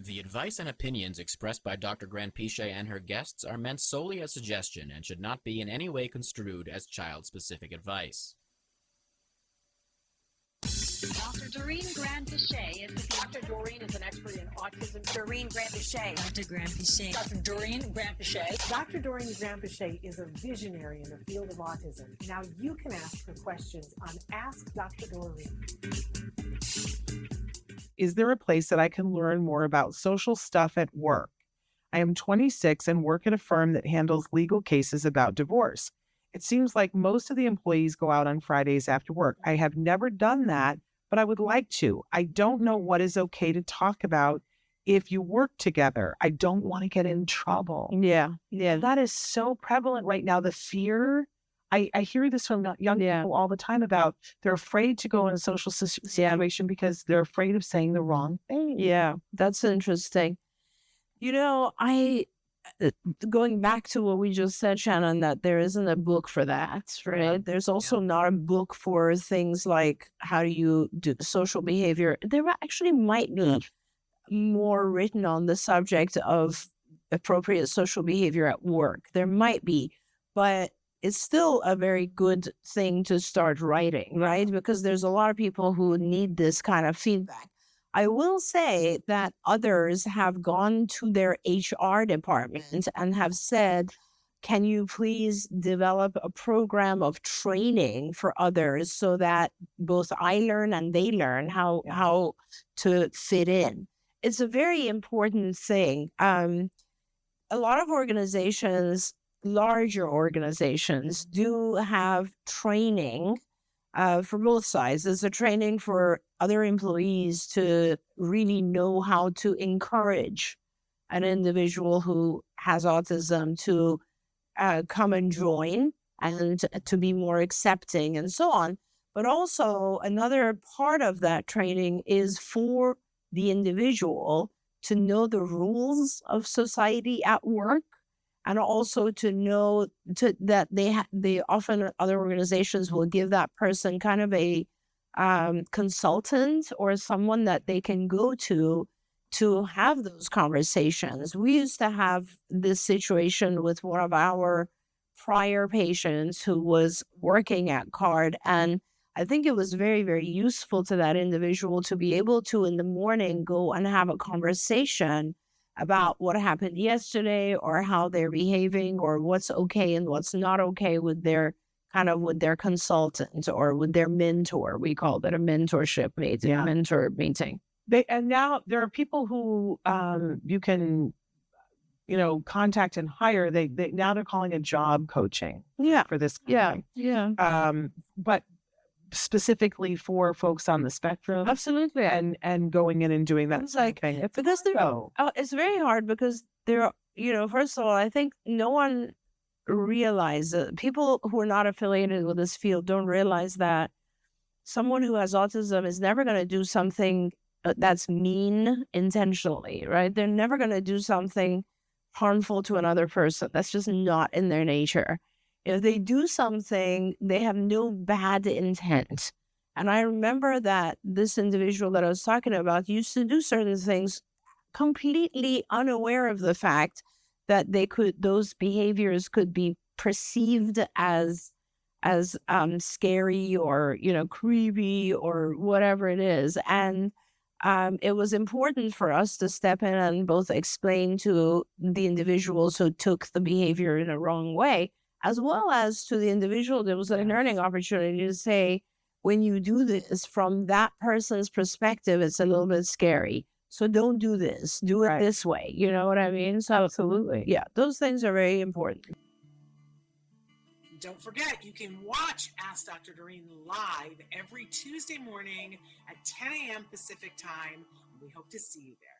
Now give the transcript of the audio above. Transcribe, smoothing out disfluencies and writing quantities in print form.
The advice and opinions expressed by Dr. Grant-Pichet and her guests are meant solely as suggestion and should not be in any way construed as child-specific advice. Dr. Doreen Grant-Pichet is Dr. Doreen is an expert in autism. Doreen Grant-Pichet. Dr. Grant-Pichet. Dr. Doreen Grant-Pichet. Dr. Doreen Grant-Pichet is a visionary in the field of autism. Now you can ask her questions on Ask Dr. Doreen. Is there a place that I can learn more about social stuff at work? I am 26 and work at a firm that handles legal cases about divorce. It seems like most of the employees go out on Fridays after work. I have never done that, but I would like to. I don't know what is okay to talk about if you work together. I don't want to get in trouble. Yeah. That is so prevalent right now. The fear. I hear this from young people all the time about they're afraid to go in a social situation because they're afraid of saying the wrong thing. Yeah, that's interesting. Going back to what we just said, Shannon, that there isn't a book for that, right? There's also not a book for things like how do you do social behavior. There actually might be more written on the subject of appropriate social behavior at work. There might be, but it's still a very good thing to start writing, right? Because there's a lot of people who need this kind of feedback. I will say that others have gone to their HR department and have said, can you please develop a program of training for others so that both I learn and they learn how to fit in? It's a very important thing. A lot of organizations, larger organizations, do have training for both sides. There's a training for other employees to really know how to encourage an individual who has autism to come and join and to be more accepting and so on. But also another part of that training is for the individual to know the rules of society at work, and also to know that they often, other organizations will give that person kind of a consultant or someone that they can go to have those conversations. We used to have this situation with one of our prior patients who was working at CARD, and I think it was very, very useful to that individual to be able to in the morning go and have a conversation about what happened yesterday or how they're behaving or what's okay and what's not okay with their consultant or with their mentor. We call that a mentorship meeting, mentor meeting. And now there are people who you can, contact and hire. Now they're calling it job coaching. For this. But specifically for folks on the spectrum. Absolutely. And going in and doing that. It's like, because it's very hard because first of all, I think no one realizes, people who are not affiliated with this field don't realize that someone who has autism is never going to do something that's mean intentionally, right? They're never going to do something harmful to another person. That's just not in their nature. If they do something, they have no bad intent. And I remember that this individual that I was talking about used to do certain things completely unaware of the fact that those behaviors could be perceived as scary or, creepy or whatever it is. And it was important for us to step in and both explain to the individuals who took the behavior in a wrong way, as well as to the individual. There was a learning opportunity to say, when you do this from that person's perspective, it's a little bit scary. So don't do this. Do it this way. You know what I mean? So absolutely. Yeah, those things are very important. Don't forget, you can watch Ask Dr. Doreen live every Tuesday morning at 10 a.m. Pacific time. We hope to see you there.